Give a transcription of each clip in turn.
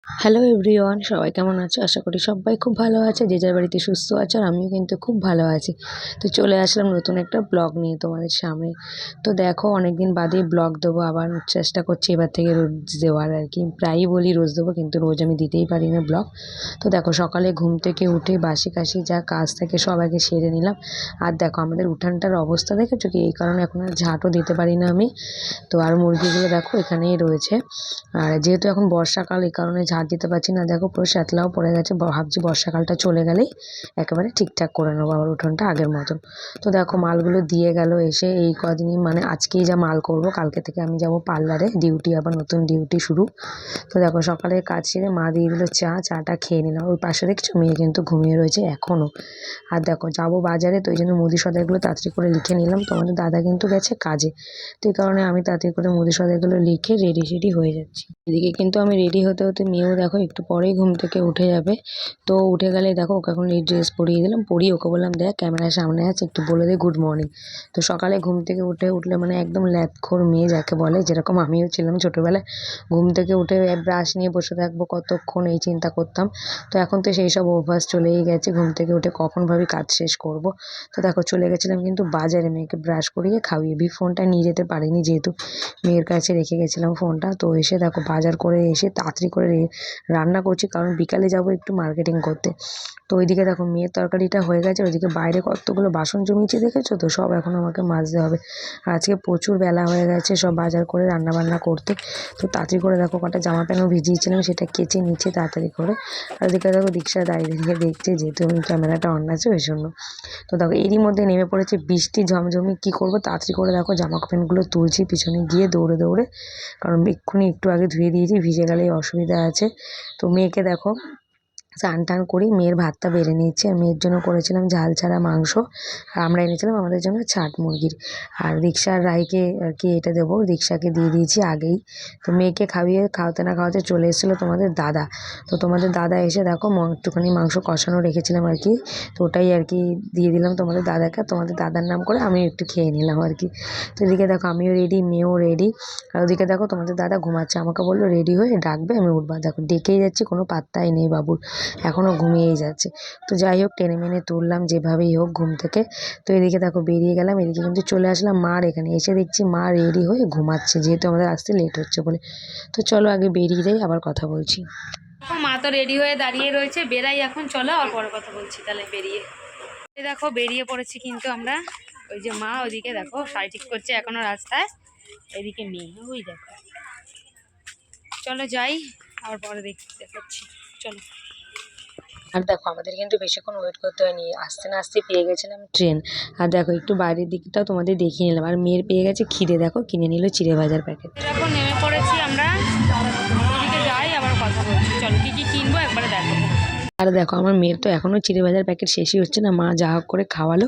Hello everyone, সবাই কেমন আছো? আশা করি সবাই খুব ভালো আছে, যে যার বাড়িতে সুস্থ আছে। আর আমিও কিন্তু খুব ভালো আছি। তো চলে আসলাম নতুন একটা ব্লগ নিয়ে তোমাদের সামনে। তো দেখো, অনেকদিন বাদেই ব্লগ দেবো, আবার চেষ্টা করছি এবার থেকে রোজ দেওয়ার আর কি। প্রায়ই বলি রোজ দেবো, কিন্তু রোজ আমি দিতেই পারি না ব্লগ। তো দেখো, সকালে ঘুম থেকে উঠে বাসি কাশি যা কাজ থাকে সব আগে সেরে নিলাম। আর দেখো, আমাদের উঠানটার অবস্থা দেখেছো কি? এই কারণে এখন আর ঝাঁটও দিতে পারি না আমি। তো আর মুরগিগুলো দেখো এখানেই রয়েছে। আর যেহেতু এখন বর্ষাকাল, এই কারণে ঝাড় দিতে পারছি না। দেখো পুরো শ্যাতলাও পড়ে গেছে। ভাবছি বর্ষাকালটা চলে গেলেই একেবারে ঠিকঠাক করে নেবো আবার উঠোনটা আগের মতন। তো দেখো, মালগুলো দিয়ে গেল এসে। এই কদিনই মানে আজকেই যা মাল করব, কালকে থেকে আমি যাব পার্লারে ডিউটি, আবার নতুন ডিউটি শুরু। তো দেখো, সকালে কাজ সেরে মা দিয়ে দিল চাটা খেয়ে নিলাম। ওই পাশে দেখছো মেয়ে কিন্তু ঘুমিয়ে রয়েছে এখনও। আর দেখো, যাবো বাজারে, তো ওই জন্য মুদি সদাইগুলো তাড়াতাড়ি করে লিখে নিলাম। তোমাদের দাদা কিন্তু গেছে কাজে, তো এই কারণে আমি তাড়াতাড়ি করে মুদি সদাইগুলো লিখে রেডি সেডি হয়ে যাচ্ছি। এদিকে কিন্তু আমি রেডি হতে হতে মেয়েও দেখো একটু পরেই ঘুম থেকে উঠে যাবে। তো উঠে গেলে দেখো, ওকে এখন এই ড্রেস পরিয়ে দিলাম, পরিয়ে ওকে বললাম দেখ ক্যামেরার সামনে আছে, একটু বলে দে গুড মর্নিং। তো সকালে ঘুম থেকে উঠলে মানে একদম ল্যাদখোর মেয়ে যাকে বলে, যেরকম আমিও ছিলাম ছোটোবেলায়। ঘুম থেকে উঠে ব্রাশ নিয়ে বসে থাকবো কতক্ষণ, এই চিন্তা করতাম। তো এখন তো সেই সব অভ্যাস চলেই গেছে, ঘুম থেকে উঠে কখন ভাবি কাজ শেষ করব। তো দেখো, চলে গেছিলাম কিন্তু বাজারে মেয়েকে ব্রাশ করিয়ে খাইয়ে। ফোনটা নিয়ে যেতে পারিনি, যেহেতু মেয়ের কাছে রেখে গেছিলাম ফোনটা। তো এসে দেখো, বাজার করে এসে তাড়াতাড়ি করে রান্না করছি, কারণ বিকালে যাব একটু মার্কেটিং করতে। তো ওইদিকে দেখো, মেয়ের তরকারিটা হয়ে গেছে, ওইদিকে বাইরে কতগুলো বাসন জমিয়েছে দেখেছো তো, সব এখন আমাকে মাজতে হবে। আর আজকে প্রচুর বেলা হয়ে গেছে সব বাজার করে রান্না বান্না করতে। তো তাড়াতাড়ি করে দেখো, কটা জামা প্যান্টও ভিজিয়েছিলাম, সেটা কেচে নিচ্ছে তাড়াতাড়ি করে। আর ওদিকে দেখো, দীক্ষা দাঁড়িয়ে দেখছে, যেহেতু আমি ক্যামেরাটা অন আছে ওই জন্য। তো দেখো, এরই মধ্যে নেমে পড়েছে বৃষ্টি ঝমঝমি। কি করব, তাড়াতাড়ি করে দেখো জামা প্যান্টগুলো তুলছি পিছনে গিয়ে দৌড়ে দৌড়ে, কারণ এক্ষুনি একটু আগে ধুয়ে দিয়েছি, ভিজে গেলেই অসুবিধা আছে। তো মেয়েকে দেখো স্নান টান করি, মেয়ের ভাতটা বেড়ে নিচ্ছি। আর মেয়ের জন্য করেছিলাম ঝাল ছাড়া মাংস, আর আমরা এনেছিলাম আমাদের জন্য ছাট মুরগির। আর রিক্সার রাইকে আর কি এটা দেবো, রিক্সাকে দিয়ে দিয়েছি আগেই। তো মেয়েকে খাওয়াতে না খাওয়াতে চলে এসেছিলো তোমাদের দাদা। তো তোমাদের দাদা এসে দেখো, একটুখানি মাংস কষানো রেখেছিলাম আর কি, তো ওটাই আর কি দিয়ে দিলাম তোমাদের দাদাকে। তোমাদের দাদার নাম করে আমি একটু খেয়ে নিলাম আর কি। তো এদিকে দেখো, আমিও রেডি, মেয়েও রেডি। আর ওদিকে দেখো, তোমাদের দাদা ঘুমাচ্ছে, আমাকে বললো রেডি হয়ে ডাকবে, আমি উঠবা। দেখো ডেকেই যাচ্ছি, কোনো পাত্তাই নেই বাবুর, এখনও ঘুমিয়েই যাচ্ছে। তো যাই হোক, টেনে মেনে তুললাম যেভাবেই হোক ঘুম থেকে। তো এদিকে দেখো বেরিয়ে গেলাম, এদিকে কিন্তু চলে আসলাম মার এখানে। এসে দেখছি মা রেডি হয়ে ঘুমাচ্ছে, যেহেতু আমাদের আসতে লেট হচ্ছে বলে। তো চলো আগে বেরিয়ে যাই, আবার কথা বলছি। মা তো রেডি হয়ে দাঁড়িয়ে রয়েছে, বেরাই এখন, চলো আর পরে কথা বলছি তাহলে। দেখো বেরিয়ে পড়েছি কিন্তু আমরা। ওই যে মা ওইদিকে দেখো শাড়ি ঠিক করছে এখনো রাস্তায়, এদিকে মেয়ে ওই দেখো। চলো যাই, আবার পরে দেখাচ্ছি, চলো। আর দেখো, আমাদের কিন্তু বেশিক্ষণ ওয়েট করতে হয়নি, আসতে না আসতে পেয়ে গেছিলাম ট্রেন। আর দেখো, একটু বাইরের দিকটাও তোমাদের দেখিয়ে নিলাম। আর মেয়ের পেয়ে গেছে খিদে, দেখো কিনে নিল চিড়ে ভাজার প্যাকেট। দেখো নেমে পড়েছি আমরা, ওইদিকে যাই আবার কথা বলছি, চলো কি কি কিনবো একবারে দেখো। আর দেখো, আমার মেয়ের তো এখনও চিড়ে ভাজার প্যাকেট শেষই হচ্ছে না, মা যা হোক করে খাওয়ালো,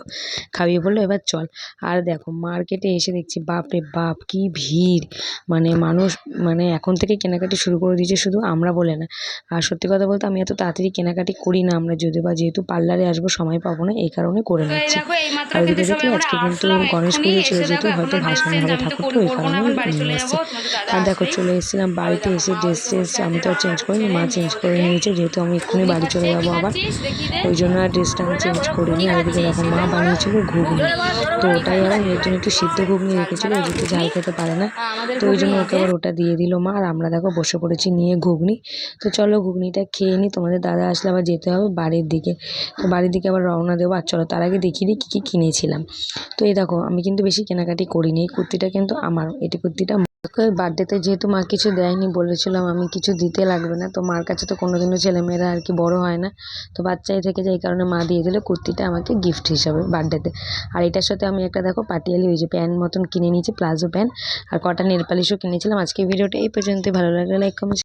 খাইয়ে বললো এবার চল। আর দেখো, মার্কেটে এসে দেখছি বাপরে বাপ কি ভিড়, মানে মানুষ মানে এখন থেকে কেনাকাটি শুরু করে দিয়েছে, শুধু আমরা বলে না। আর সত্যি কথা বলতে আমি এত তাড়াতাড়ি কেনাকাটি করি না আমরা, যদিও বা যেহেতু পার্লারে আসবো সময় পাবো না, এই কারণে করে তো এই নিচ্ছি। দেখো, এই মাত্র আর ওদিকে খেতে সবাই দেখলে আমরা আজকে কিন্তু আসলাম গণেশ এক্ষুনি, পুজো ছিল, এসে যেহেতু দেখো এখন হয়তো ড্রেস ভাসানো চেঞ্জ হবে আমি তো ঠাকুরটা, ওই করবো কারণে না, এখন বাড়ি চলে নিয়ে যাবো, এসছে। তোমাদের দাদা আর দেখো, আসলেই। চলে এসেছিলাম আর ওই বাড়িতে, দেখো এসে মা ড্রেস ওদিকে ট্রেস বসে আমি আছে তো আর রান্না চেঞ্জ করছে করিনি, রে, মা মেয়ে চেঞ্জ করে ওদিকে নিয়েছে, যেহেতু আমি এক্ষুনি ঘুগনি বাড়ি চলে খাচ্ছে। যাবো কি আবার। খাচ্ছিস দেখি দে, ওই জন্য আর ড্রেসটা আমি চেঞ্জ করিনি। আর এদিকে দেখো, মা বানিয়েছিল ঘুগনি, তো ওটাই আবার মেয়ের জন্য একটু সিদ্ধ ঘুগনি ঝাল রেখেছিল, ছাড়া ও যেহেতু ঘুগনি। ঝাল খেতে পারে না। আমাদের তো ওই জন্য ঘুগনি এই ওকে যে। আবার ওটা দিয়ে দিল মা। আর আমরা দেখো বসে পড়েছি নিয়ে ঘুগনি। তো চলো ঘুগনিটা খেয়ে নিই, তোমাদের দাদা আসলে আবার যেতে হবে বাড়ির দিকে। তো বাড়ির দিকে আবার রওনা দেবো। আর চলো তার আগে দেখিয়ে দিই কী কী কিনেছিলাম। তো এই দেখো, আমি কিন্তু বেশি কেনাকাটি করিনি, এই কুর্তিটা কিন্তু আমার, এটি কুর্তিটা বার্থডেতে যেহেতু মা কিছু দেয়নি, বলেছিলাম আমি কিছু দিতে লাগবে না। তো মার কাছে তো কোনোদিনও ছেলেমেয়েরা আর কি বড় হয় না, তো বাচ্চাই থেকে যায়, এই কারণে মা দিয়ে দিল কুর্তিটা আমাকে গিফট হিসাবে বার্থডেতে। আর এটার সাথে আমি একটা দেখো পাটিয়ালি ওই যে প্যান্ট মতন কিনে নিয়েছি, প্লাজো প্যান্ট। আর কটা নেল পালিশও কিনেছিলাম। আজকে ভিডিওটা এই পর্যন্তই, ভালো লাগলে লাইক কমেন্ট।